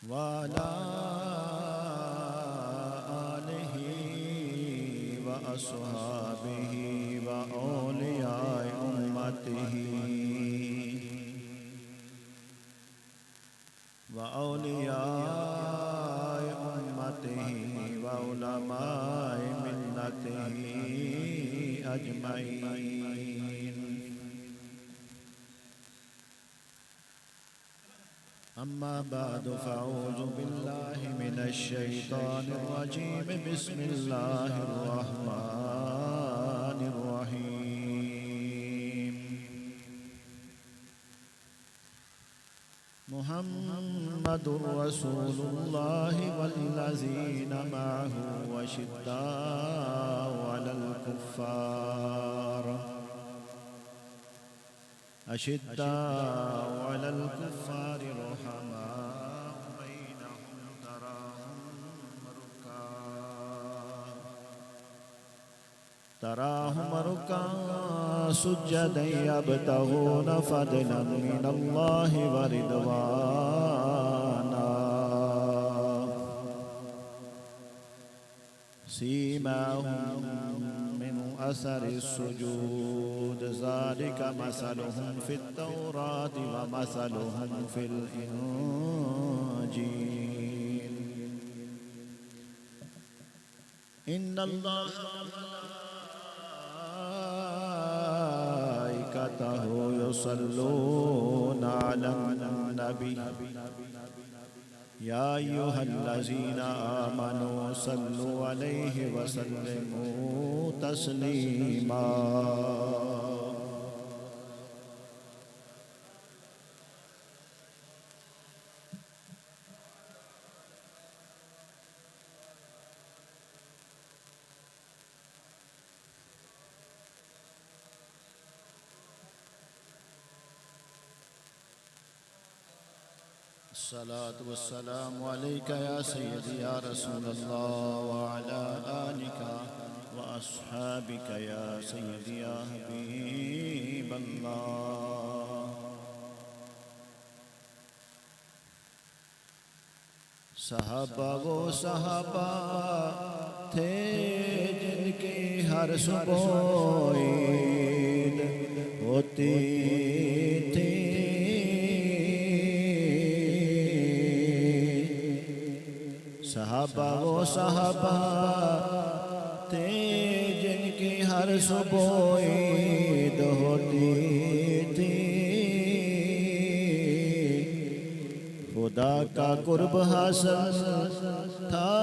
وعلى آله وأصحابه وأولياء أمته وعلماء ملته أجمعين. أما بعد فأعوذ بالله من الشيطان الرجيم. بسم الله الرحمن الرحيم. محمد رسول الله والذين معه أشداء على الكفار رحماء بينهم تراهم ركعا سجدا يبتغون فضلا من الله ورضوانا سيماهم من أثر السجود ذلك مثلهم في التوراة ومثلهم في الإنجيل. إن الله وملائكته يصلون على النبي يا أيها الذين آمنوا صلوا عليه وسلموا تسليما. الصلاة والسلام عليك يا سيدي يا رسول الله وعلى آلك وأصحابك يا سيدي يا حبيب الله. صحابہ وہ صحابہ تھے جن کی ہر صبح عید ہوتی تھی. صحابہ وہ صحابہ تھے جن کی ہر صبح عید ہوتی تھی. خدا کا قرب حاصل تھا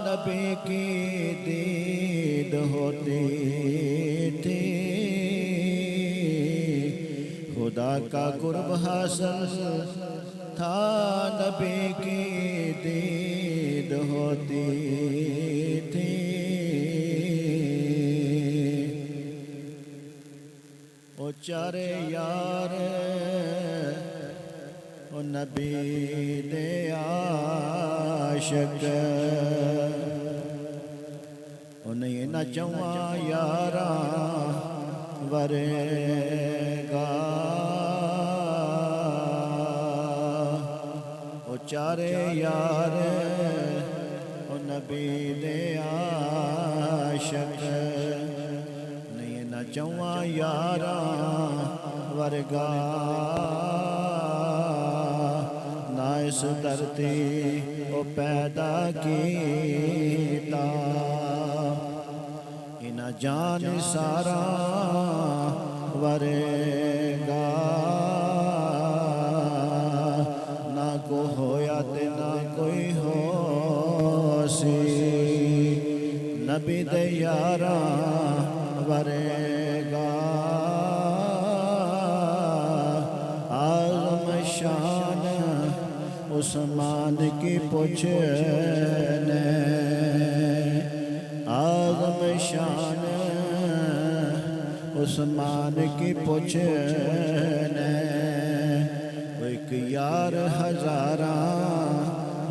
نبی کی دید ہوتی تھی. خدا کا قرب حاصل تھا نبی کی دید ہوتی تھی. او چارے یار او نبی دے عاشق انہیں نہ چواں یاراں ورگا. چارے یار او نبی دے عاشق نہیں نہ چواں یاراں ورگا. نہ اس دھرتی او پیدا کیتا انہ جان سارا ورگا. کو ہویا تے نہ کوئی ہو سی نبی دے یاراں ورگا. اعظم شان عثمان کی پوچھنے اعظم شان عثمان کی پوچھنے. ایک یار ہزاراں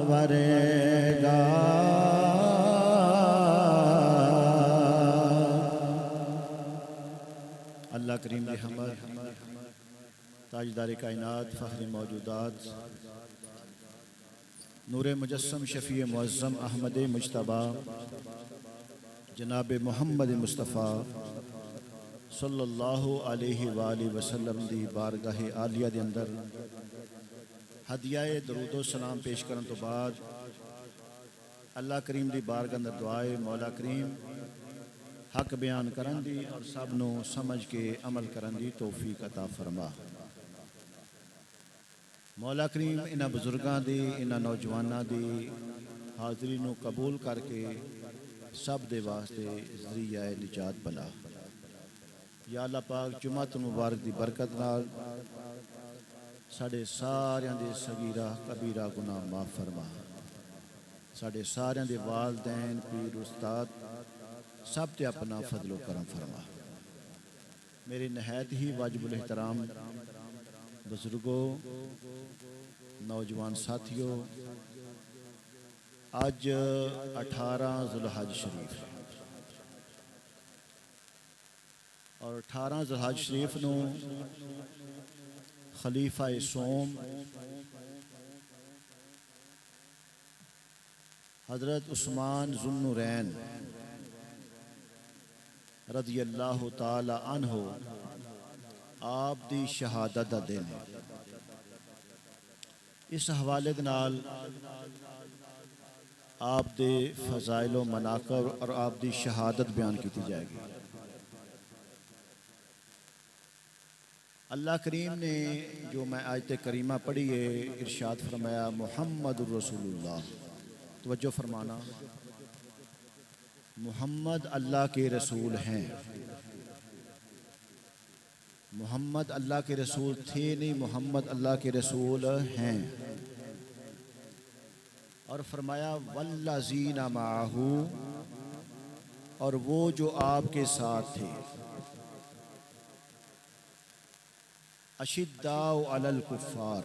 ورگا. اللہ کریم دی حمد تاجدار کائنات فخر موجودات نور مجسم شفیع معظم احمد مجتبی جناب محمد مصطفیٰ صلی اللہ علیہ وآلہ وسلم دی بارگاہ عالیہ دے اندر ہدیہ درود و سلام پیش کرن تو بعد اللہ کریم دی بارگاہ اندر دعائے مولا کریم حق بیان کرن دی اور سب نو سمجھ کے عمل کرن دی توفیق عطا فرما۔ مولا کریم انہاں بزرگاں دی انہاں نوجواناں دی حاضری نو قبول کر کے سب دے واسطے ذریعہ نجات بنا۔ یا اللہ پاک جمعۃ مبارک دی برکت نال ساڈے ساریاں دے صغیرہ کبیرہ گناہ معاف فرما۔ ساڈے ساریاں دے والدین پیر استاد سب تے اپنا فضل و کرم فرما۔ میرے نہایت ہی واجب الاحترام بزرگوں، نوجوان ساتھیوں، آج 18 ذوالحج شریف اور 18 ذوالحج شریف نو خلیفہ سوم حضرت عثمان ذو النورین رضی اللہ تعالی عنہ آپ دی شہادت دا دن ہے۔ اس حوالے نال آپ دے فضائل و مناقب اور آپ دی شہادت بیان کی جائے گی۔ اللہ کریم نے جو میں آیت کریمہ پڑھی ہے ارشاد فرمایا محمد الرسول اللہ، توجہ فرمانا، محمد اللہ کے رسول ہیں۔ محمد اللہ کے رسول تھے نہیں، محمد اللہ کے رسول ہیں۔ اور فرمایا والذین معہ، اور وہ جو آپ کے ساتھ تھے، اشداء علی الکفار۔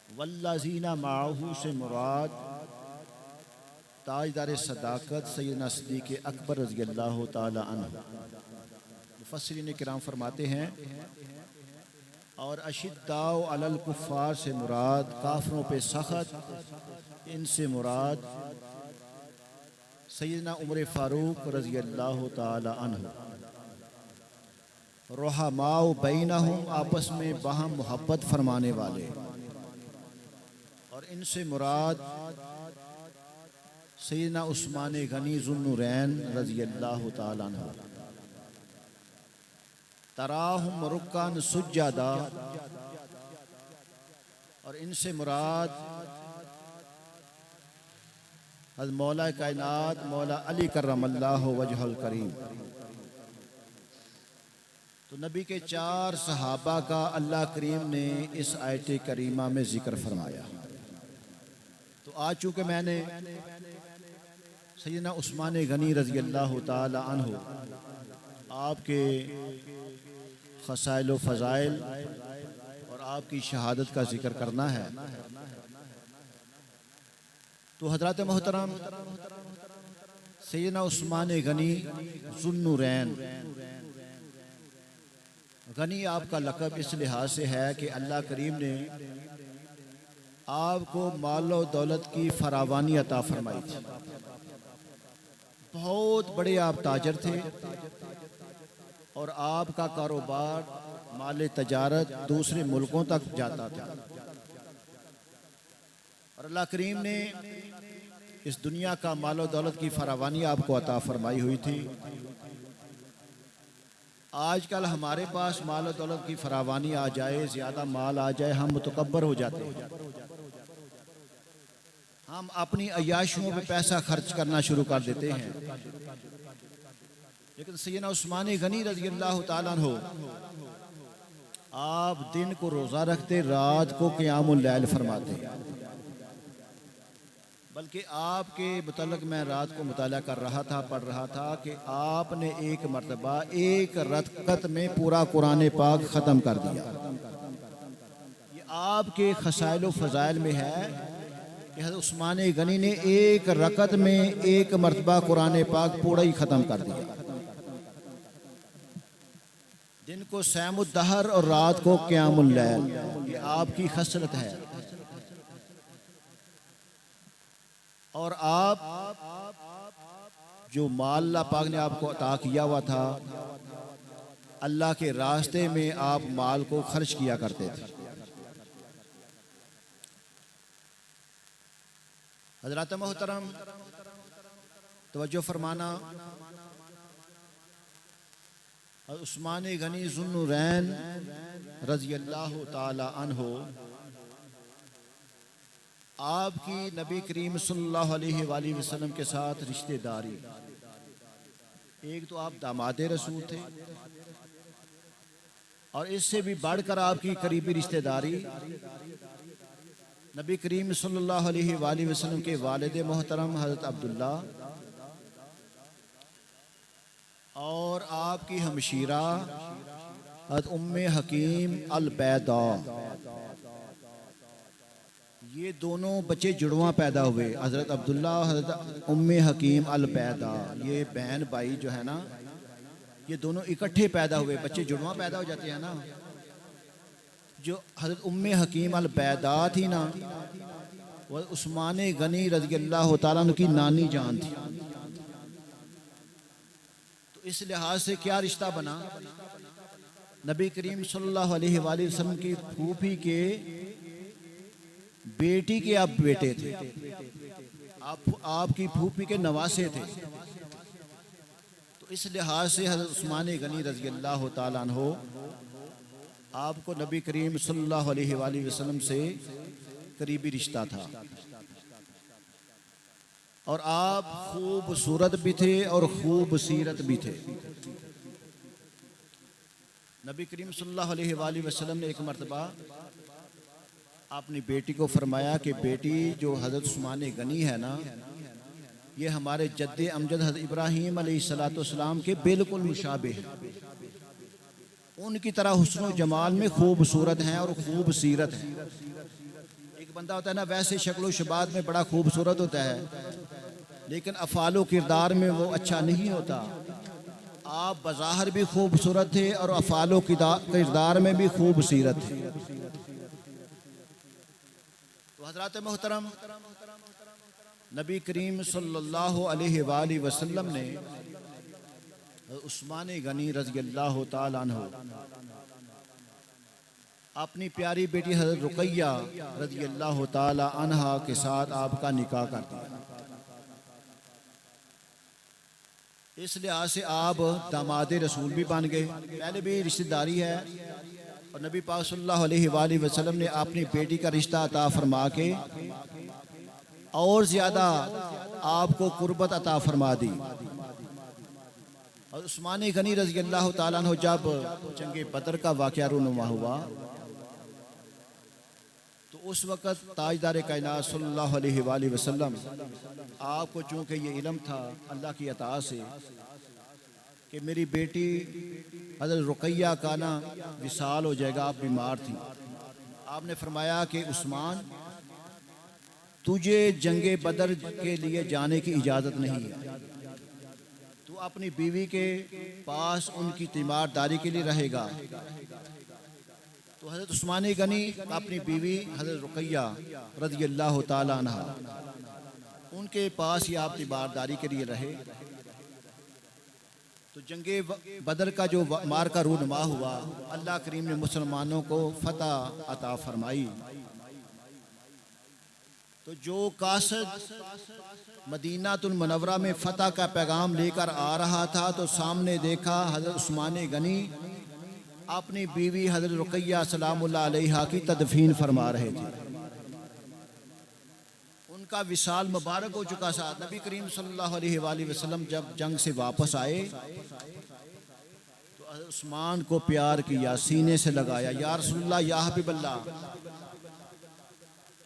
والذین معہ سے مراد تاجدار صداقت سیدنا صدیق اکبر رضی اللہ تعالی عنہ۔ مفسرین کرام فرماتے ہیں اور اشداء علی الکفار سے مراد کافروں پہ سخت، ان سے مراد سیدنا عمر فاروق رضی اللہ تعالی عنہ۔ رحماء بینہم، آپس میں باہم محبت فرمانے والے، اور ان سے مراد سیدنا عثمان غنی ذو النورین رضی اللہ تعالی عنہ۔ تراہم رکعاً سجدا، اور ان سے مراد حضرت مولا کائنات مولا علی کرم اللہ وجہ الکریم۔ تو نبی کے 4 صحابہ کا اللہ کریم نے اس آیت کریمہ میں ذکر فرمایا۔ تو آج چونکہ میں نے سیدنا عثمان غنی رضی اللہ تعالی عنہ آپ کے خصائل و فضائل اور آپ کی شہادت کا ذکر کرنا ہے، تو حضرات محترم سیدنا عثمان غنی ذو النورین، غنی آپ کا لقب اس لحاظ سے ہے کہ اللہ کریم نے آپ کو مال و دولت کی فراوانی عطا فرمائی تھی۔ بہت بڑے آپ تاجر تھے اور آپ کا کاروبار مال تجارت دوسرے ملکوں تک جاتا تھا، اور اللہ کریم نے اس دنیا کا مال و دولت کی فراوانی آپ کو عطا فرمائی ہوئی تھی۔ آج کل ہمارے پاس مال و دولت کی فراوانی آ جائے، زیادہ مال آ جائے، ہم متکبر ہو جاتے ہیں، ہم اپنی عیاشیوں پہ پیسہ خرچ کرنا شروع کر دیتے ہیں۔ لیکن سیدنا عثمان غنی رضی اللہ تعالیٰ عنہ آپ دن کو روزہ رکھتے، رات کو قیام اللیل فرماتے، بلکہ آپ کے متعلق میں رات کو مطالعہ کر رہا تھا، پڑھ رہا تھا کہ آپ نے ایک مرتبہ ایک رکعت میں پورا قرآن پاک ختم کر دیا۔ یہ آپ کے خصائل و فضائل میں ہے کہ حضرت عثمان غنی نے ایک رکعت میں ایک مرتبہ قرآن پاک پورا ہی ختم کر دیا۔ دن کو سیم الدہر اور رات کو قیام اللیل، یہ آپ کی خصلت ہے۔ اور آپ جو مال اللہ پاک نے آپ کو عطا کیا ہوا تھا، اللہ کے راستے میں آپ مال کو خرچ کیا کرتے تھے۔ حضرات محترم توجہ فرمانا، عثمان غنی ذو النورین رضی اللہ تعالی عنہ آپ کی نبی کریم صلی اللہ علیہ وآلہ وسلم کے ساتھ رشتہ داری، ایک تو آپ داماد رسول تھے، اور اس سے بھی بڑھ کر آپ کی قریبی رشتہ داری نبی کریم صلی اللہ علیہ وآلہ وسلم کے والد محترم حضرت عبداللہ اور آپ کی ہمشیرہ حضرت ام حکیم البیضاء، یہ دونوں بچے جڑواں پیدا ہوئے، حضرت عبداللہ اور حضرت ام حکیم البیضاء، یہ بہن بھائی جو ہے نا، یہ دونوں اکٹھے پیدا ہوئے، بچے جڑواں پیدا ہو جاتے ہیں نا۔ جو حضرت ام حکیم البیضاء تھی نا، وہ عثمان غنی رضی اللہ تعالیٰ عنہ کی نانی جان تھی، تو اس لحاظ سے کیا رشتہ بنا، نبی کریم صلی اللہ علیہ وآلہ وسلم کی پھوپھی کے بیٹی کے آپ بیٹے تھے، آپ کی پھوپھی کے نواسے تھے، تو اس لحاظ سے حضرت عثمان غنی رضی اللہ تعالیٰ عنہ آپ کو نبی کریم صلی اللہ علیہ وآلہ وسلم سے قریبی رشتہ تھا، اور آپ خوبصورت بھی تھے اور خوب سیرت بھی تھے۔ نبی کریم صلی اللہ علیہ وآلہ وسلم نے ایک مرتبہ اپنی بیٹی کو فرمایا کہ بیٹی، جو حضرت عثمان غنی ہے نا، یہ ہمارے جد امجد حضرت ابراہیم علیہ السلام کے بالکل مشابہ ہیں، ان کی طرح حسن و جمال میں خوبصورت ہیں اور خوب سیرت ہیں۔ ایک بندہ ہوتا ہے نا، ویسے شکل و شبات میں بڑا خوبصورت ہوتا ہے، لیکن افعال و کردار میں وہ اچھا نہیں ہوتا۔ آپ بظاہر بھی خوبصورت تھے اور افعال و کردار میں بھی خوب سیرت تھے۔ تو حضرات محترم، نبی کریم صلی اللہ علیہ وآلہ وسلم نے عثمان غنی رضی اللہ تعالیٰ عنہ اپنی پیاری بیٹی حضرت رقیہ رضی اللہ تعالیٰ عنہ کے ساتھ آپ کا نکاح کر دیا۔ اس لحاظ سے آپ داماد رسول بھی بن گئے، پہلے بھی رشتہ داری ہے، اور نبی پاک صلی اللہ علیہ وآلہ وسلم نے اپنی بیٹی کا رشتہ عطا فرما کے اور زیادہ آپ کو قربت عطا فرما دی۔ اور عثمان غنی رضی اللہ تعالیٰ عنہ جب جنگ بدر کا واقعہ رونما ہوا، تو اس وقت تاجدار کائنات صلی اللہ علیہ وآلہ وسلم، آپ کو چونکہ یہ علم تھا اللہ کی عطا سے کہ میری بیٹی حضرت رقیہ کا نا وصال ہو جائے گا، آپ بیمار تھی، آپ نے فرمایا کہ عثمان، تجھے جنگ بدر کے لیے جانے کی اجازت نہیں ہے، تو اپنی بیوی کے پاس ان کی تیمارداری کے لیے رہے گا۔ تو حضرت عثمان غنی اپنی بیوی حضرت رقیہ رضی اللہ تعالیٰ عنہ، ان کے پاس ہی آپ تیمارداری کے لیے رہے۔ تو جنگ بدر کا جو معرکہ رونما ہوا، اللہ کریم نے مسلمانوں کو فتح عطا فرمائی۔ تو جو قاصد مدینہ المنورہ میں فتح کا پیغام لے کر آ رہا تھا، تو سامنے دیکھا حضرت عثمان غنی اپنی بیوی حضرت رقیہ سلام اللہ علیہا کی تدفین فرما رہے تھے۔ ان کا وصال مبارک ہو چکا تھا۔ نبی کریم صلی اللہ علیہ وآلہ وسلم جب جنگ سے واپس آئے تو حضرت عثمان کو پیار کیا، سینے سے لگایا، یا رسول اللہ، یا حبیب اللہ،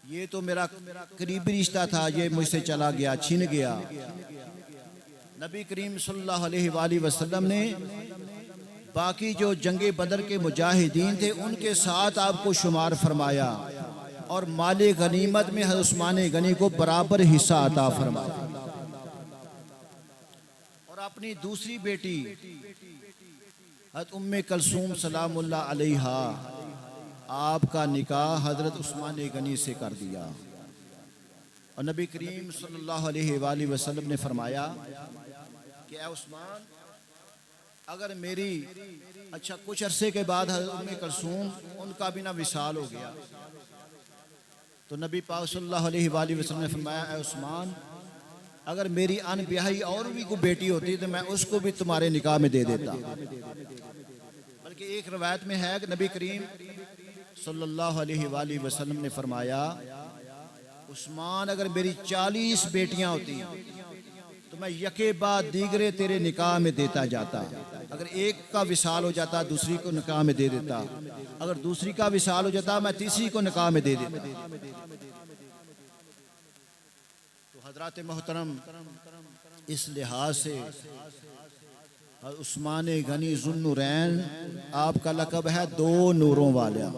یہ تو میرا قریبی رشتہ تھا، یہ مجھ سے چلا گیا، چھن گیا۔ نبی کریم صلی اللہ علیہ وآلہ وسلم نے باقی جو جنگ بدر کے مجاہدین تھے ان کے ساتھ آپ کو شمار فرمایا، اور مال غنیمت میں حضرت عثمان غنی کو برابر حصہ عطا فرمایا۔ اور اپنی دوسری بیٹی حضرت ام کلثوم سلام اللہ علیہا، آپ کا نکاح حضرت عثمان غنی سے کر دیا۔ اور نبی کریم صلی اللہ علیہ وآلہ وسلم نے فرمایا کہ اے عثمان، اگر میری کچھ عرصے کے بعد حضرت ام کلثوم ان کا بھی نہ وصال ہو گیا، تو نبی پاک صلی اللہ علیہ وآلہ وسلم نے فرمایا اے عثمان، اگر میری ان بیاہی اور بھی کوئی بیٹی ہوتی تو میں اس کو بھی تمہارے نکاح میں دے دیتا۔ بلکہ ایک روایت میں ہے کہ نبی کریم صلی اللہ علیہ وآلہ وسلم نے فرمایا عثمان، اگر میری 40 بیٹیاں ہوتی تو میں یکے بعد دیگرے تیرے نکاح میں دیتا جاتا۔ اگر ایک کا وصال ہو جاتا دوسری کو نکاح میں دے دیتا، اگر دوسری کا وصال ہو جاتا میں تیسری کو نکاح میں دے دیتا۔ تو حضرات محترم، اس لحاظ سے عثمان غنی ذو النورین آپ کا لقب ہے 2 نوروں والا۔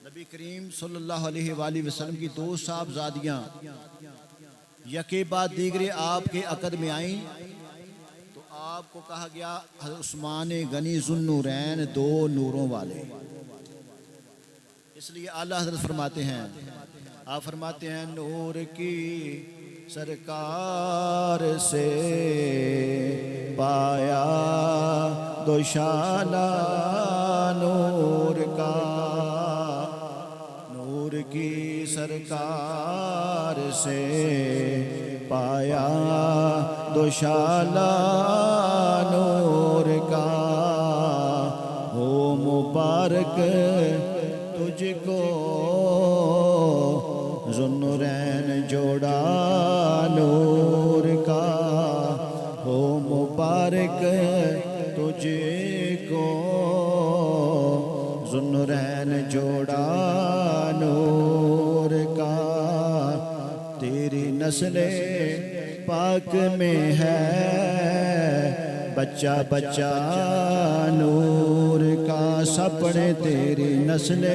نبی کریم صلی اللہ علیہ وآلہ وسلم کی 2 صاحبزادیاں یکے بعد دیگرے آپ کے عقد میں آئیں تو آپ کو کہا گیا عثمان غنی ذو النورین 2 نوروں والے۔ اس لیے اعلیٰ حضرت فرماتے ہیں، آپ فرماتے ہیں نور کی سرکار سے پایا دوشالہ نور کا، نور کی سرکار سے پایا دوشالہ نور کا، ہو مبارک تجھ کو ذو النورین جوڑا نور کا، ہو مبارک تجھ کو ذو النورین جوڑا نور کا، تیری نسل پاک میں ہے بچہ بچہ نور کا، سپنے تیری نسل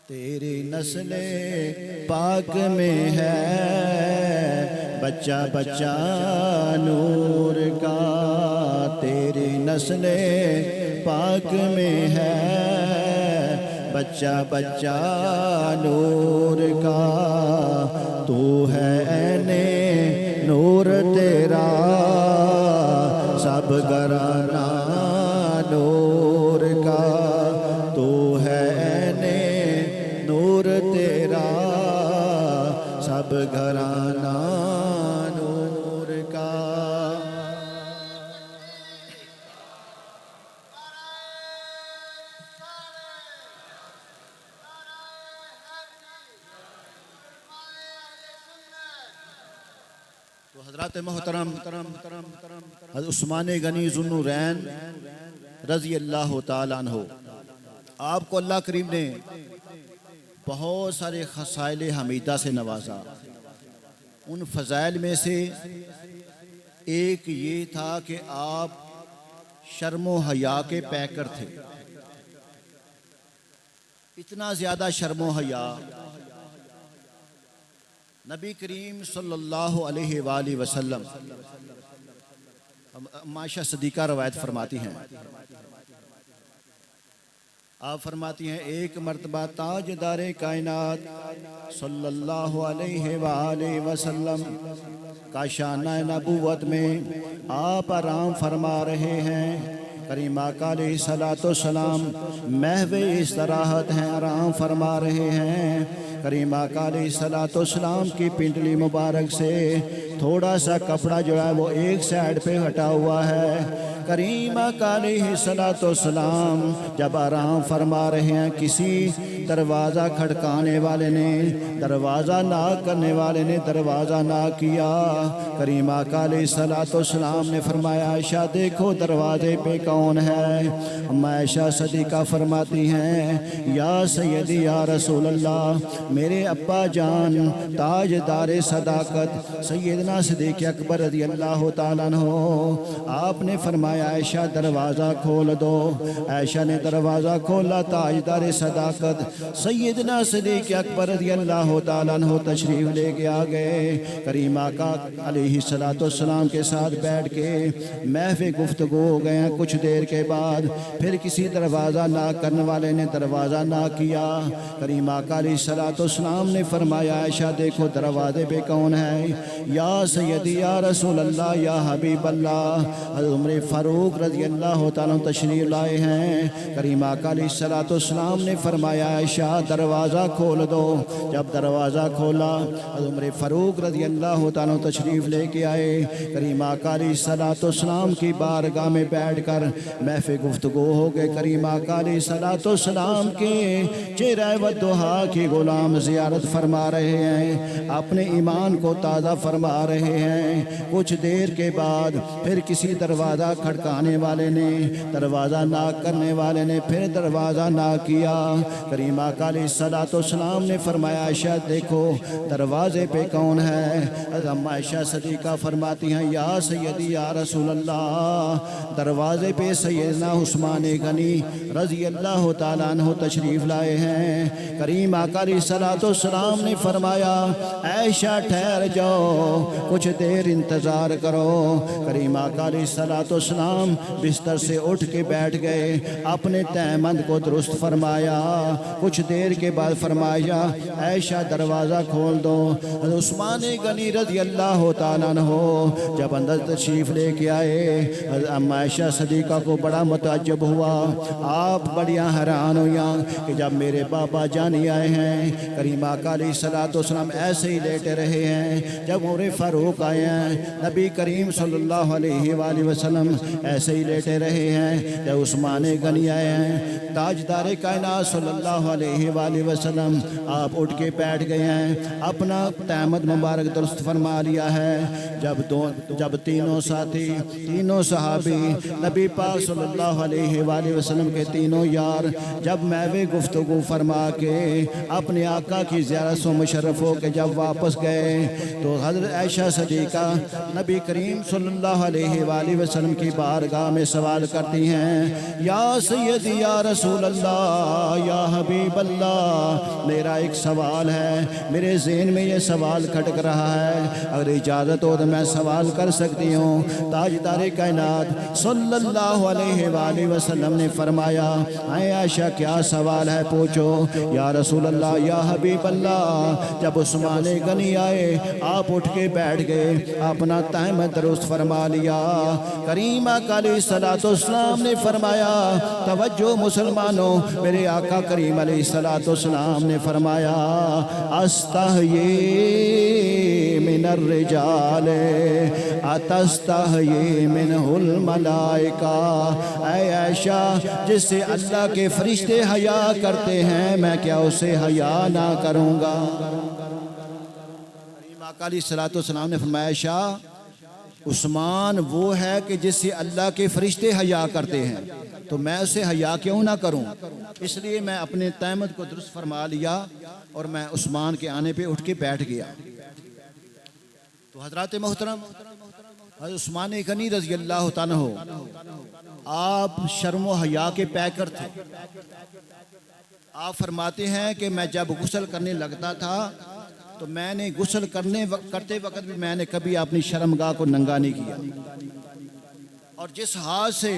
تیری نسل پاک میں ہے بچہ بچہ نور کا، تیری نسل پاک میں ہے بچہ بچہ نور کا، تو ہے عین نور تیرا سب گھرانہ نور کا، تو ہے عین نور تیرا سب گھرانہ نور کا۔ تو حضرات محترم، حضرت عثمان غنی ذو النورین رضی اللہ تعالیٰ عنہ، آپ کو اللہ کریم نے بہت سارے خصائل حمیدہ سے نوازا۔ ان فضائل میں سے ایک یہ تھا کہ آپ شرم و حیا کے پیکر تھے، اتنا زیادہ شرم و حیا نبی کریم صلی اللہ علیہ وآلہ وسلم، عائشہ صدیقہ روایت فرماتی ہیں، آپ فرماتی ہیں ایک مرتبہ تاجدار کائنات صلی اللہ علیہ وآلہ وسلم کا شانہ نبوت میں آپ آرام فرما رہے ہیں، کریم آقا علیہ السلام محو استراحت ہیں، آرام فرما رہے ہیں، کریم آقا علیہ السلام کی پنڈلی مبارک سے تھوڑا سا کپڑا جو ہے وہ ایک سائڈ پہ ہٹا ہوا ہے، کریم آقا علیہ السلام جب آرام فرما رہے ہیں، کسی دروازہ کھڑکانے والے نے، دروازہ ناک کرنے والے نے دروازہ نہ کیا، کریم آقا علیہ السلام نے فرمایا عائشہ دیکھو دروازے پہ کون ہے؟ عائشہ صدیقہ فرماتی ہیں یا سیدی یا رسول اللہ، میرے ابا جان تاجدار صداقت سیدنا سیدنا صدیق اکبر رضی اللہ تعالیٰ عنہ آپ نے فرمایا عائشہ دروازہ کھول دو۔ عائشہ نے دروازہ کھولا، تاجدار صداقت سیدنا صدیق اکبر رضی اللہ تعالیٰ عنہ تشریف لے کے آ گئے۔ کریم آقا علیہ السلام کے ساتھ بیٹھ کے محفل گفتگو ہو گئے ہیں۔ کچھ دیر کے بعد پھر کسی دروازہ ناک کرنے والے نے دروازہ ناک کیا۔ کریم آقا علیہ السلام نے فرمایا عائشہ دیکھو دروازے پہ کون ہے؟ یا سیدی یا رسول اللہ یا حبیب اللہ، حضرت عمر فاروق رضی اللہ تعالیٰ تشریف لائے ہیں۔ کریم آقا علیہ السلام نے فرمایا عائشہ دروازہ کھول دو۔ جب دروازہ کھولا حضرت عمر فاروق رضی اللہ تعالیٰ تشریف لے کے آئے۔ کریم آقا علیہ السلام کی بارگاہ میں بیٹھ کر محفل گفتگو ہو گئے۔ کریم آقا علیہ السلام کے چہرہ والضحا کی غلام زیارت فرما رہے ہیں، اپنے ایمان کو تازہ فرما رہے ہیں۔ کچھ دیر کے بعد پھر کسی دروازہ کھڑکانے والے نے، دروازہ ناک کرنے والے نے پھر دروازہ ناک کیا۔ کریم آقا علیہ السلام نے فرمایا عائشہ دیکھو دروازے پہ کون ہے؟ حضرت عائشہ صدیقہ فرماتی ہیں یا سیدی یا رسول اللہ، دروازے پہ سیدنا عثمان غنی رضی اللہ تعالیٰ عنہ تشریف لائے ہیں۔ کریم آقا علیہ السلام نے فرمایا عائشہ ٹھہر جاؤ، کچھ دیر انتظار کرو۔ کریم آقا علیہ السلام بستر سے اٹھ کے بیٹھ گئے، اپنے تہمند کو درست فرمایا۔ کچھ دیر کے بعد فرمایا عائشہ دروازہ کھول دو۔ حضرت عثمان غنی رضی اللہ تعالیٰ عنہ جب اندر تشریف لے کے آئے، حضرت عائشہ صدیقہ کو بڑا متعجب ہوا، آپ بڑیاں حیران ہوئیں کہ جب میرے بابا جانی آئے ہیں۔ کریم آقا علیہ السلام ایسے ہی لیٹے رہے ہیں۔ جب عمر فاروق آئے ہیں، نبی کریم صلی اللہ علیہ وآلہ وسلم ایسے ہی لیٹے رہے ہیں۔ جب عثمان غنی آئے ہیں، تاجدار کائنات صلی اللہ علیہ وآلہ وسلم آپ اٹھ کے بیٹھ گئے ہیں، اپنا تہمد مبارک درست فرما لیا ہے۔ جب تینوں ساتھی، تینوں صحابی، نبی پاک صلی اللہ علیہ وآلہ وسلم کے تینوں یار جب محو گفتگو فرما کے اپنے آقا کی زیارت سے مشرف ہو کے جب واپس گئے تو حضرت عائشہ صدیقہ نبی کریم صلی اللہ علیہ وآلہ وسلم کی بارگاہ میں سوال کرتی ہیں یا سیدی یا رسول اللہ یا حبیب اللہ، میرا ایک سوال ہے، میرے ذہن میں یہ سوال کھٹک رہا ہے، اگر اجازت ہو تو میں سوال کر سکتی ہوں؟ تاجدار کائنات صلی اللہ علیہ وآلہ وسلم نے فرمایا اے عائشہ کیا سوال ہے پوچھو۔ یا رسول اللہ یا حبیب اللہ، جب عثمان غنی آئے آپ اٹھ کے بیٹھ گئے، اپنا تہمد درست فرما لیا۔ کریم آقا علیہ السلام نے فرمایا توجہ مسلمانوں، میرے آقا کریم علیہ السلام نے فرمایا استحیی من الرجال اتستحیی منہ الملائکہ، اے عائشہ جس سے اللہ کے فرشتے حیا کرتے ہیں میں کیا اسے حیا نہ کروں گا؟ آقا علیہ السلام نے فرمایا عائشہ عثمان وہ ہے کہ جس سے اللہ کے فرشتے حیا کرتے ہیں تو میں اسے حیا کیوں نہ کروں؟ اس لیے میں اپنے تہمد کو درست فرما لیا اور میں عثمان کے آنے پہ اٹھ کے بیٹھ گیا۔ تو حضرات محترم، حضرت عثمان غنی رضی اللہ تعالیٰ آپ شرم و حیا کے پیکر تھے۔ آپ فرماتے ہیں کہ میں جب غسل کرنے لگتا تھا تو میں نے غسل کرتے وقت بھی میں نے کبھی اپنی شرمگاہ کو ننگا نہیں کیا، اور جس ہاتھ سے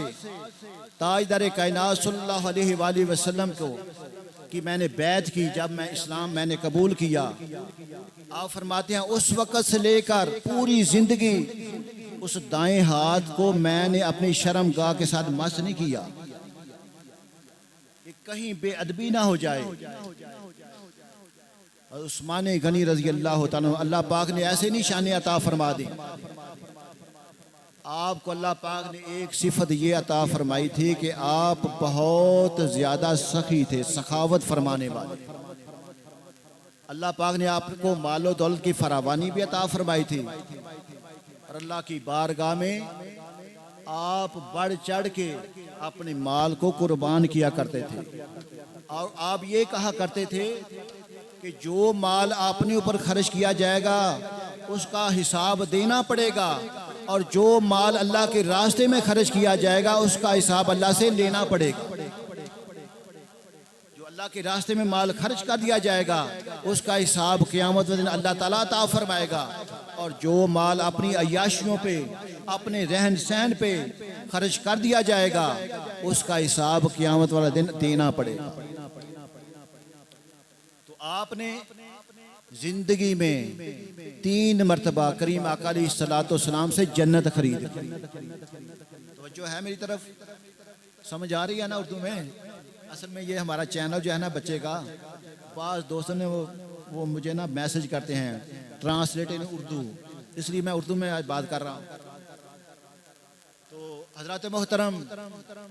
تاجدار کائنات صلی اللہ علیہ وآلہ وسلم کو کہ میں نے بیعت کی، جب میں اسلام میں نے قبول کیا، آپ فرماتے ہیں اس وقت سے لے کر پوری زندگی اس دائیں ہاتھ کو میں نے اپنی شرمگاہ کے ساتھ مس نہیں کیا کہ کہیں بے ادبی نہ ہو جائے۔ عثمان غنی رضی اللہ تعالیٰ اللہ پاک نے ایسے نشانے عطا فرما دی۔ آپ کو اللہ پاک نے ایک صفت یہ عطا فرمائی تھی کہ آپ بہت زیادہ سخی تھے، سخاوت فرمانے والے۔ اللہ پاک نے آپ کو مال و دولت کی فراوانی بھی عطا فرمائی تھی، اور اللہ کی بارگاہ میں آپ بڑھ چڑھ کے اپنے مال کو قربان کیا کرتے تھے، اور آپ یہ کہا کرتے تھے کہ جو مال آپ نے اوپر خرچ کیا جائے گا اس کا حساب دینا پڑے گا، اور جو مال اللہ کے راستے میں خرچ کیا جائے گا اس کا حساب اللہ سے لینا پڑے گا۔ جو اللہ کے راستے میں مال خرچ کر دیا جائے گا اس کا حساب قیامت والے دن اللہ تعالیٰ عطا فرمائے گا، اور جو مال اپنی عیاشیوں پہ، اپنے رہن سہن پہ خرچ کر دیا جائے گا اس کا حساب قیامت والا دن دینا پڑے گا۔ تو آپ نے زندگی میں 3 مرتبہ کریم آقا علیہ الصلوۃ والسلام سے جنت خرید لی۔ توجہ ہے میری طرف؟ سمجھ آ رہی ہے نا اردو میں؟ اصل میں یہ ہمارا چینل جو ہے نا بچے کا، بعض دوستوں نے وہ مجھے نا میسج کرتے ہیں ٹرانسلیٹ ان اردو، اس لیے میں اردو میں آج بات کر رہا ہوں۔ تو حضرات محترم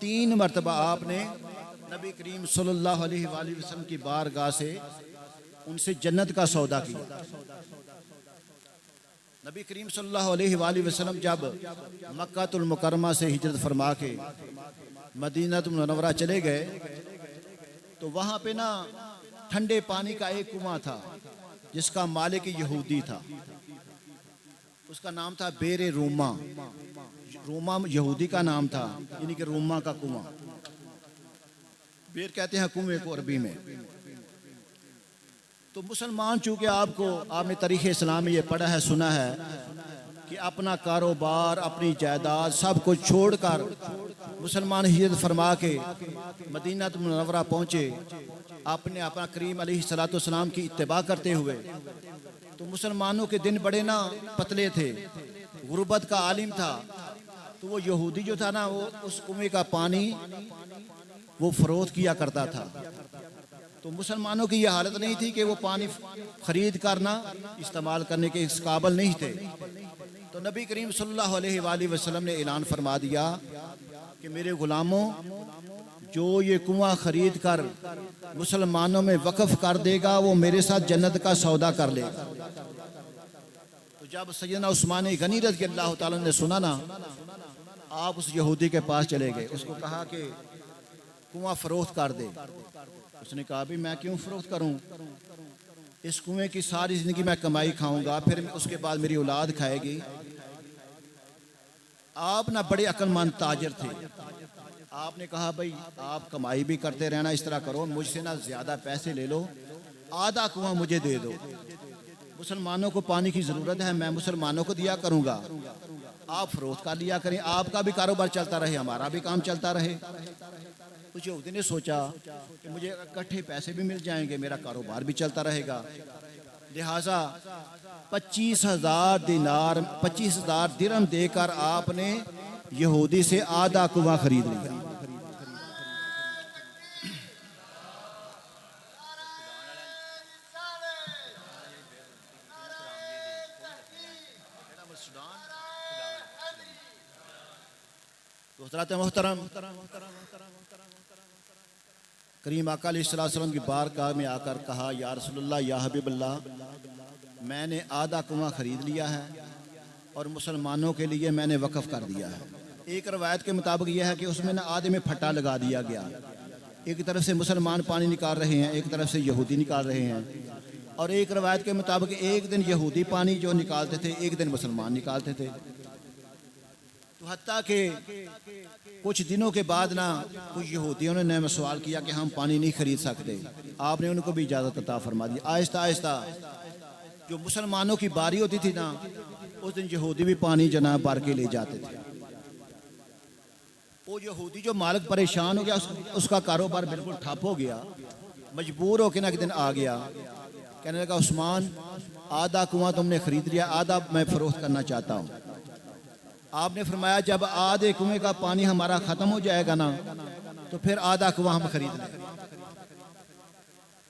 3 مرتبہ آپ نے نبی کریم صلی اللہ علیہ وآلہ وسلم کی بارگاہ سے ان سے جنت کا سودا کیا۔ نبی کریم صلی اللہ علیہ وآلہ وسلم جب مکہ المکرمہ سے ہجرت فرما کے مدینہ منورہ چلے گئے تو وہاں پہ نا ٹھنڈے پانی کا ایک کنواں تھا جس کا مالک یہودی تھا، اس کا نام تھا بیر روما۔ روما یہودی کا نام تھا، یعنی کہ روما کا کنواں، بیر کہتے ہیں کنویں کو عربی میں۔ تو مسلمان چونکہ آپ نے تاریخ اسلام میں یہ پڑھا ہے، سنا ہے کہ اپنا کاروبار، اپنی جائیداد سب کچھ چھوڑ کر مسلمان ہجرت فرما کے مدینہ منورہ پہنچے، اپنا کریم علیہ الصلوۃ والسلام کی اتباع کرتے ہوئے۔ تو مسلمانوں کے دن بڑے نا پتلے تھے، غربت کا عالم تھا، تو وہ یہودی جو تھا نا وہ اس کنویں کا پانی وہ فروخت کیا کرتا تھا۔ تو مسلمانوں کی یہ حالت نہیں تھی کہ وہ پانی خرید کرنا استعمال کرنے کے اس قابل نہیں تھے۔ تو نبی کریم صلی اللہ علیہ وآلہ وسلم نے اعلان فرما دیا کہ میرے غلاموں، جو یہ کنواں خرید کر مسلمانوں میں وقف کر دے گا وہ میرے ساتھ جنت کا سودا کر لے گا۔ تو جب سیدنا عثمان غنی رضی اللہ تعالیٰ نے سنا نا، آپ اس یہودی کے پاس چلے گئے، اس کو کہا کہ کنواں فروخت کر دے۔ اس نے کہا بھی میں کیوں فروخت کروں، اس کنویں کی ساری زندگی میں کمائی کھاؤں گا، پھر اس کے بعد میری اولاد کھائے گی۔ آپ نہ بڑے عقل مند تاجر تھے، آپ نے کہا بھائی آپ کمائی بھی کرتے رہنا، اس طرح کرو مجھ سے نہ زیادہ پیسے لے لو، آدھا کنواں مجھے دے دو، مسلمانوں کو پانی کی ضرورت ہے، میں مسلمانوں کو دیا کروں گا، آپ فروخت کر لیا کریں، آپ کا بھی کاروبار چلتا رہے، ہمارا بھی کام چلتا رہے۔ اس یہودی نے سوچا کہ مجھے اکٹھے پیسے بھی مل جائیں گے، میرا کاروبار بھی چلتا رہے گا، لہٰذا 25,000 درہم دے کر آپ نے یہودی سے آدھا کنواں خرید لیا۔ حضرات محترم کریم آقا علیہ السلام کی بارگاہ میں آ کر کہا یا رسول اللہ، یا حبیب اللہ، میں نے آدھا کنواں خرید لیا ہے اور مسلمانوں کے لیے میں نے وقف کر دیا ہے۔ ایک روایت کے مطابق یہ ہے کہ اس میں نہ آدھے میں پھٹا لگا دیا گیا، ایک طرف سے مسلمان پانی نکال رہے ہیں، ایک طرف سے یہودی نکال رہے ہیں، اور ایک روایت کے مطابق ایک دن یہودی پانی جو نکالتے تھے، ایک دن مسلمان نکالتے تھے۔ تو حتیٰ کہ کچھ دنوں کے بعد نا کچھ یہودیوں نے سوال کیا کہ ہم پانی نہیں خرید سکتے، آپ نے ان کو بھی اجازت عطا فرما دی۔ آہستہ آہستہ جو مسلمانوں کی باری ہوتی تھی نا، اس دن یہودی بھی پانی جناب بھر کے لے جاتے تھے۔ وہ یہودی جو مالک پریشان ہو گیا، اس کا کاروبار بالکل ٹھپ ہو گیا، مجبور ہو کے نا ایک دن آ گیا، کہنے لگا عثمان آدھا کنواں تم نے خرید لیا، آدھا میں فروخت کرنا چاہتا ہوں۔ آپ نے فرمایا جب آدھے کنویں کا پانی ہمارا ختم ہو جائے گا نا تو پھر آدھا کنواں ہم خرید لیں۔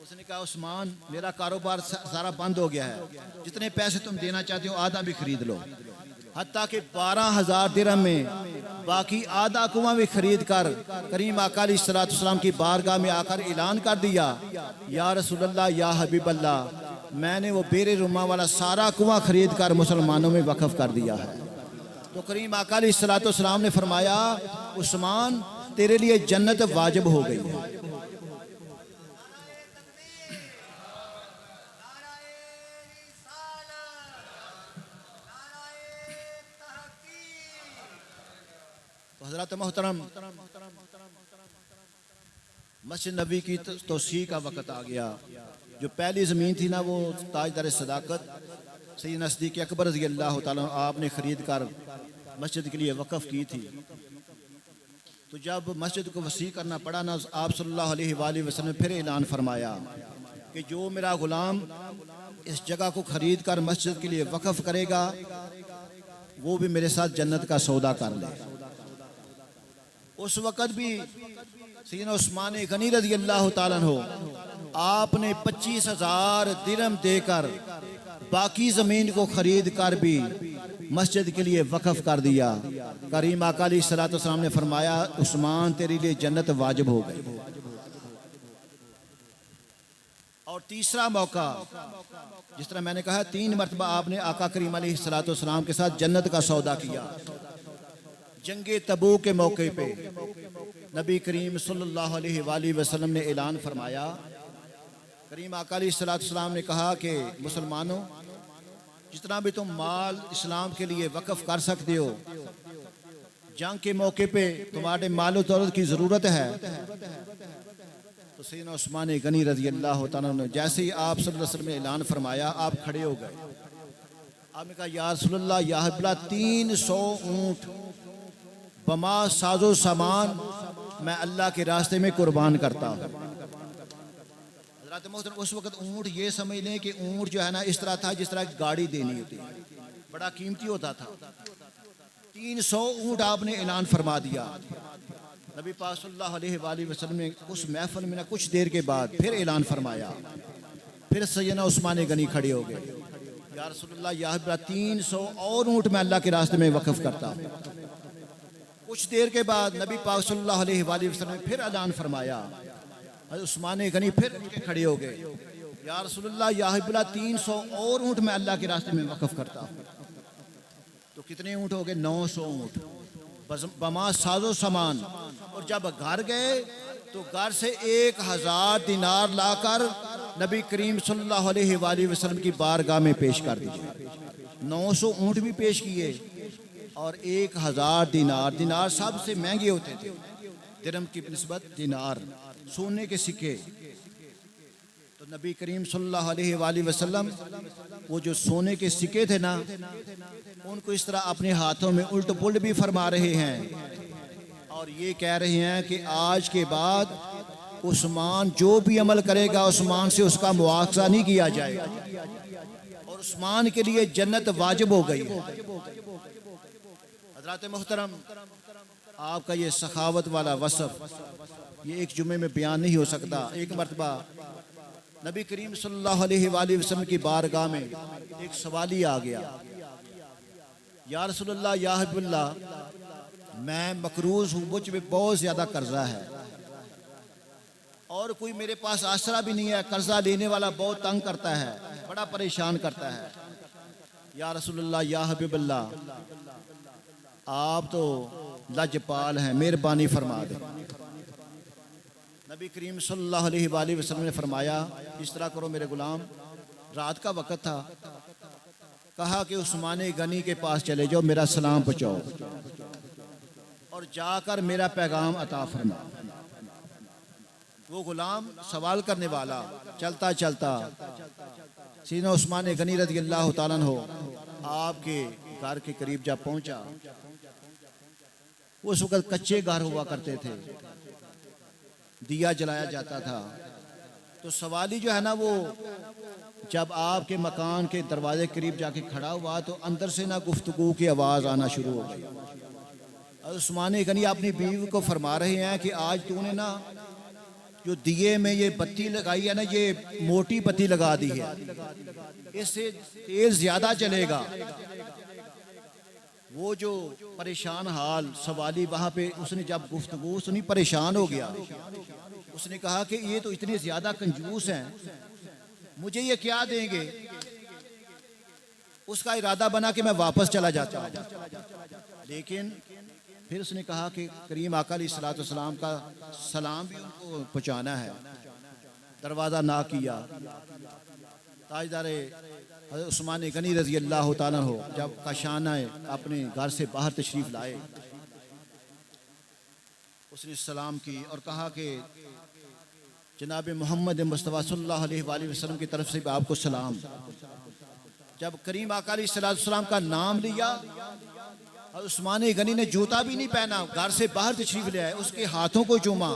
اس نے کہا عثمان میرا کاروبار سارا بند ہو گیا ہے، جتنے پیسے تم دینا چاہتے ہو آدھا بھی خرید لو۔ حتیٰ کہ 12,000 درہم میں باقی آدھا کنواں بھی خرید کر کریم آقا علیہ السلام کی بارگاہ میں آ کر اعلان کر دیا یا رسول اللہ، یا حبیب اللہ، میں نے وہ بیر روما والا سارا کنواں خرید کر مسلمانوں میں وقف کر دیا ہے۔ تو کریم آقا علیہ السلام نے فرمایا عثمان تیرے لیے جنت واجب ہو گئی ہے۔ تو حضرات محترم مسجد نبی کی توسیع کا وقت آ گیا. جو پہلی زمین تھی نا وہ تاجدار صداقت سیدنا صدیق اکبر رضی اللہ تعالیٰ آپ نے خرید کر مسجد کے لیے وقف کی تھی. تو جب مسجد کو وسیع کرنا پڑا نا آپ صلی اللہ علیہ وآلہ وسلم نے پھر اعلان فرمایا کہ جو میرا غلام اس جگہ کو خرید کر مسجد کے لیے وقف کرے گا وہ بھی میرے ساتھ جنت کا سودا کر لے. اس وقت بھی سیدنا عثمان غنی رضی اللہ تعالیٰ عنہ آپ نے 25,000 درہم دے کر باقی زمین کو خرید کر بھی مسجد کے لیے وقف کر دیا. کریم آقا علیہ الصلوۃ والسلام نے فرمایا عثمان تیرے لیے جنت واجب ہو گئی. اور تیسرا موقع جس طرح میں نے کہا 3 مرتبہ آپ نے آقا کریم علیہ الصلوۃ والسلام کے ساتھ جنت کا سودا کیا. جنگ تبوک کے موقع پہ نبی کریم صلی اللہ علیہ وآلہ وسلم نے اعلان فرمایا. کریم آقا علیہ الصلوۃ والسلام نے کہا کہ مسلمانوں جتنا بھی تم مال اسلام کے لیے وقف کر سکتے ہو جنگ کے موقع پہ تمہارے مال و دولت کی ضرورت ہے. تو سیدنا عثمان غنی رضی اللہ تعالیٰ نے جیسے ہی آپ صلی اللہ علیہ وسلم نے اعلان فرمایا آپ کھڑے ہو گئے. آپ نے کہا یا رسول اللہ یا حبیب اللہ 300 اونٹ بما ساز و سامان میں اللہ کے راستے میں قربان کرتا ہوں. حضرات محترم اس وقت اونٹ یہ سمجھ لیں کہ اونٹ جو ہے نا اس طرح تھا جس طرح گاڑی دینی ہوتی ہے, بڑا قیمتی ہوتا تھا. 300 اونٹ آپ نے اعلان فرما دیا. نبی پاک صلی اللہ علیہ وآلہ وسلم نے اس محفل میں کچھ دیر کے بعد پھر اعلان فرمایا. پھر سیدنا عثمان غنی کھڑے ہو گئے یا رسول اللہ یا حبیب اللہ 300 اور اونٹ میں اللہ کے راستے میں وقف کرتا ہوں. کچھ دیر کے بعد نبی پاک صلی اللہ علیہ وآلہ وسلم نے پھر اعلان فرمایا. حضرت عثمان غنی پھر کھڑے ہو گئے یا رسول اللہ یا حبیب اللہ 300 اور اونٹ میں اللہ کے راستے میں وقف کرتا ہوں. تو کتنے اونٹ ہو گئے؟ 900 اونٹ بما ساز و سامان. اور جب گھر گئے تو گھر سے 1000 دینار لا کر نبی کریم صلی اللہ علیہ وآلہ وسلم کی بارگاہ میں پیش کر دیجئے. 900 اونٹ بھی پیش کیے اور 1000 دینار. دینار سب سے مہنگے ہوتے تھے, درہم کی نسبت دینار سونے کے سکے. تو نبی کریم صلی اللہ علیہ وآلہ وسلم وہ جو سونے کے سکے تھے نا ان کو اس طرح اپنے ہاتھوں میں الٹ پلٹ بھی فرما رہے ہیں اور یہ کہہ رہے ہیں کہ آج کے بعد عثمان جو بھی عمل کرے گا عثمان سے اس کا مواخذہ نہیں کیا جائے گا اور عثمان کے لیے جنت واجب ہو گئی ہے. حضرات محترم آپ کا یہ سخاوت والا وصف یہ ایک جمعے میں بیان نہیں ہو سکتا. ایک مرتبہ نبی کریم صلی اللہ علیہ وآلہ وسلم کی بارگاہ میں ایک سوالی آ گیا. یا رسول اللہ یا حبیب اللہ میں مقروض ہوں, مجھ پہ بہت زیادہ قرضہ ہے اور کوئی میرے پاس آسرا بھی نہیں ہے. قرضہ لینے والا بہت تنگ کرتا ہے, بڑا پریشان کرتا ہے. یا رسول اللہ یا حبیب اللہ آپ تو لجپال ہیں, مہربانی فرما دیں. نبی کریم صلی اللہ علیہ وآلہ وسلم نے فرمایا اس طرح کرو میرے غلام, رات کا وقت تھا, کہا کہ عثمان غنی کے پاس چلے جاؤ, میرا سلام پہنچاؤ اور جا کر میرا پیغام عطا فرما. وہ غلام سوال کرنے والا چلتا چلتا سیدنا عثمان غنی رضی اللہ تعالیٰ عنہ آپ کے گھر کے قریب جب پہنچا. اس وقت کچے گھر ہوا کرتے تھے, دیا جلایا جاتا تھا. تو سوالی جو ہے نا وہ جب آپ کے مکان کے دروازے قریب جا کے کھڑا ہوا تو اندر سے نا گفتگو کی آواز آنا شروع ہو گئی. عثمان غنی اپنی بیوی کو فرما رہے ہیں کہ آج تو نے نا جو دیے میں یہ بتی لگائی ہے نا یہ موٹی بتی لگا دی ہے, اس سے تیل زیادہ چلے گا. وہ جو پریشان حال سوالی وہاں پہ اس نے جب گفتگو سنی پریشان ہو گیا. اس نے کہا کہ یہ تو اتنے زیادہ کنجوس ہیں, مجھے یہ کیا دیں گے؟ اس کا ارادہ بنا کہ میں واپس چلا جاتا ہوں. لیکن پھر اس نے کہا کہ کریم آقا علیہ الصلوۃ والسلام کا سلام بھی ان کو پہنچانا ہے. دروازہ نہ کیا. تاجدار حضرت عثمان غنی رضی اللہ تعالیٰ ہو جب کاشانہ اپنے گھر سے باہر تشریف لائے اس نے سلام کی اور کہا کہ جناب محمد مصطفیٰ صلی اللہ علیہ وآلہ وسلم کی طرف سے بھی آپ کو سلام۔ جب کریم آقا علیہ السلام کا نام لیا، عثمان غنی نے جوتا بھی نہیں پہنا، گھر سے باہر تشریف لے آئے، اس کے ہاتھوں کو چوما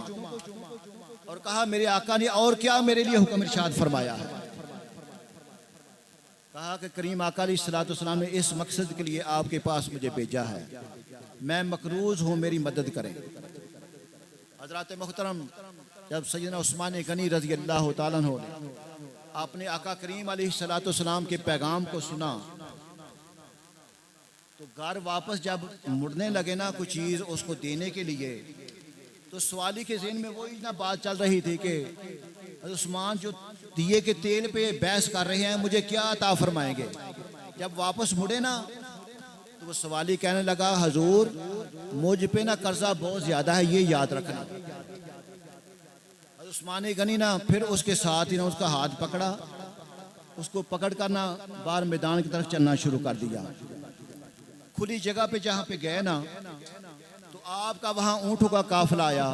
اور کہا میرے آقا نے اور کیا میرے لیے حکم ارشاد فرمایا ہے۔ کہا کہ کریم آقا علیہ السلام نے اس مقصد کے لیے آپ کے پاس مجھے بھیجا ہے، میں مقروض ہوں، میری مدد کریں۔ حضرات محترم، جب سیدنا عثمان غنی رضی اللہ تعالیٰ عنہ نے اپنے آقا کریم علیہ السلام کے پیغام کو سنا تو گھر واپس جب مڑنے لگے نا کچھ چیز اس کو دینے کے لیے، تو سوالی کے ذہن میں وہی نہ بات چل رہی تھی کہ عثمان جو دیے کے تیل پہ بحث کر رہے ہیں، مجھے کیا عطا فرمائیں گے۔ جب واپس مڑے نا تو وہ سوالی کہنے لگا حضور مجھ پہ نا قرضہ بہت زیادہ ہے، یہ یاد رکھنا۔ عثمان غنی نا پھر اس کے ساتھ ہی نا اس کا ہاتھ پکڑا، اس کو پکڑ کر نا باہر میدان کی طرف چلنا شروع کر دیا۔ کھلی جگہ پہ جہاں پہ گئے نا تو آپ کا وہاں اونٹوں کا قافلہ آیا،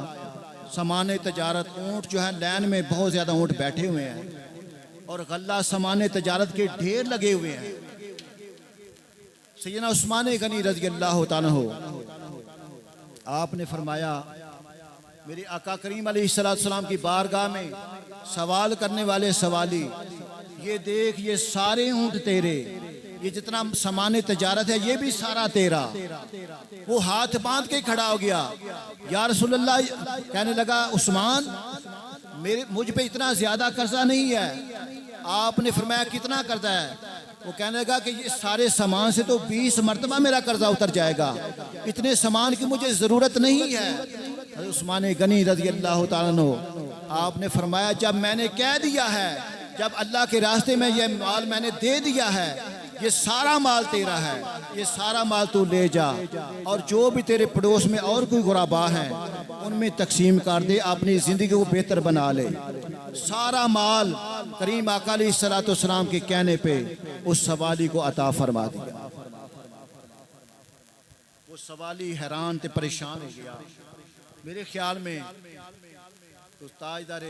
سامان تجارت، اونٹ جو ہے لین میں بہت زیادہ اونٹ بیٹھے ہوئے ہیں اور غلہ سامان تجارت کے ڈھیر لگے ہوئے ہیں۔ سیدنا عثمان غنی رضی اللہ تعالیٰ عنہ آپ نے فرمایا میرے آقا کریم علیہ السلام کی بارگاہ میں سوال کرنے والے سوالی، یہ دیکھ یہ سارے اونٹ تیرے، یہ جتنا سامان تجارت ہے یہ بھی سارا تیرا۔ وہ ہاتھ باندھ کے کھڑا ہو گیا، یا رسول اللہ، کہنے لگا عثمان مجھ پہ اتنا زیادہ قرضہ نہیں ہے۔ آپ نے فرمایا کتنا قرضہ ہے؟ وہ کہنے لگا کہ یہ سارے سامان سے تو 20 مرتبہ میرا قرضہ اتر جائے گا، اتنے سامان کی مجھے ضرورت نہیں ہے۔ عثمان غنی رضی اللہ تعالیٰ عنہ آپ نے فرمایا جب میں نے کہہ دیا ہے، جب اللہ کے راستے میں یہ مال میں نے دے دیا ہے، یہ سارا مال تیرا ہے، یہ سارا مال تو لے جا، اور جو بھی تیرے پڑوس میں اور کوئی غربا ہیں ان میں تقسیم کر دے، اپنی زندگی کو بہتر بنا لے۔ سارا مال کریم آقا علیہ السلام کے کہنے پہ اس سوالی کو عطا فرما دیا۔ وہ سوالی حیران تے پریشان ہو گیا۔ میرے خیال میں تو تاجدار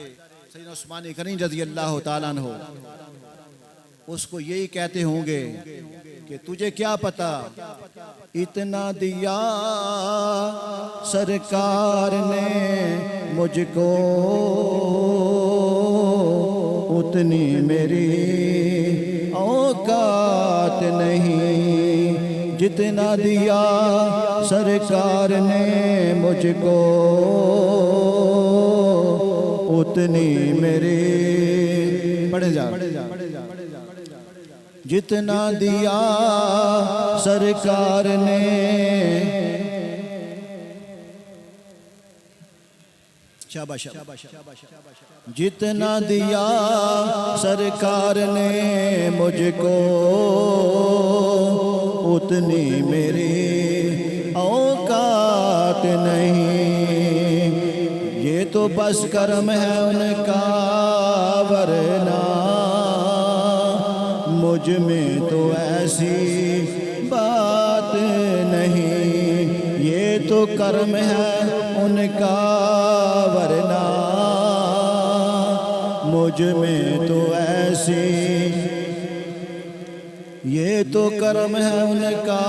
سیدنا عثمان غنی رضی اللہ تعالیٰ عنہ اس کو یہی کہتے ہوں گے کہ تجھے کیا پتا اتنا دیا سرکار نے مجھ کو، اتنی میری اوقات نہیں، جتنا دیا سرکار نے مجھ کو، اتنی میری پڑھے جا جتنا دیا سرکار نے، شاباش جتنا دیا سرکار نے مجھ کو، اتنی میری اوقات نہیں، یہ تو بس کرم ہے ان کا، ورنہ مجھ میں تو ایسی بات نہیں، یہ تو کرم ہے ان کا، ورنہ مجھ میں تو ایسی، یہ تو کرم ہے ان کا،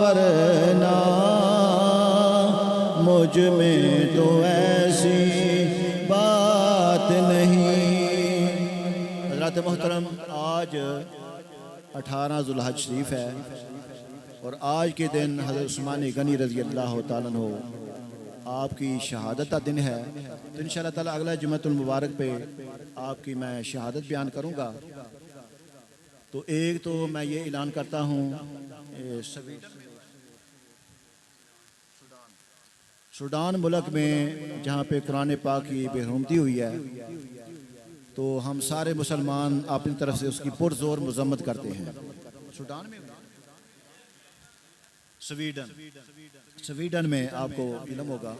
ورنہ مجھ میں تو ایسی بات نہیں۔ حضرات محترم، آج 18 ذوالحج شریف ہے اور آج کے دن حضرت عثمان غنی رضی اللہ تعالیٰ عنہ آپ کی شہادت کا دن ہے، تو انشاءاللہ تعالیٰ اگلا جمعۃ المبارک پہ آپ کی میں شہادت بیان کروں گا۔ تو ایک تو میں یہ اعلان کرتا ہوں، سوڈان ملک میں جہاں پہ قرآن پاک کی بے حرمتی ہوئی ہے، تو ہم سارے مسلمان اپنی طرف سے اس کی پرزور مذمت کرتے ہیں۔ سوڈان میں سویڈن میں آپ کو علم ہوگا،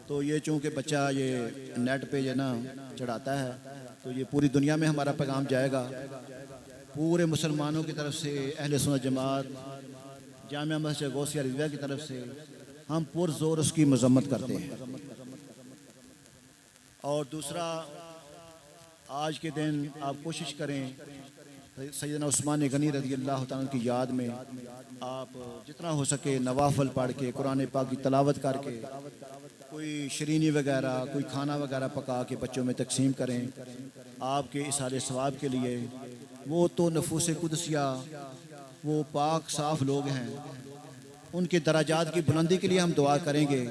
تو یہ چونکہ بچہ یہ نیٹ پہ یہ نا چڑھاتا ہے، تو یہ پوری دنیا میں ہمارا پیغام جائے گا۔ پورے مسلمانوں کی طرف سے، اہل سنت جماعت، جامعہ مسجد غوثیہ رضویہ کی طرف سے ہم پرزور اس کی مذمت کرتے ہیں۔ اور دوسرا، آج کے دن آپ کوشش کریں سیدنا عثمان غنی رضی اللہ تعالیٰ کی یاد میں آپ جتنا ہو سکے نوافل پڑھ کے، قرآن پاک کی تلاوت کر کے، کوئی شرینی وغیرہ، کوئی کھانا وغیرہ پکا کے بچوں میں تقسیم کریں آپ کے اصحار ثواب کے لیے۔ وہ تو نفوس قدسیہ، وہ پاک صاف لوگ ہیں، ان کے درجات کی بلندی کے لیے ہم دعا کریں گے،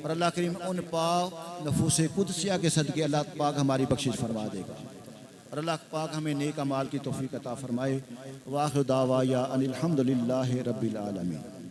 اور اللہ کریم ان پاک نفوس قدسیہ کے صدقے اللہ پاک ہماری بخشش فرما دے گا، اور اللہ پاک ہمیں نیک اعمال کی توفیق عطا فرمائے۔ وآخر دعوایا ان الحمد للہ رب العالمین۔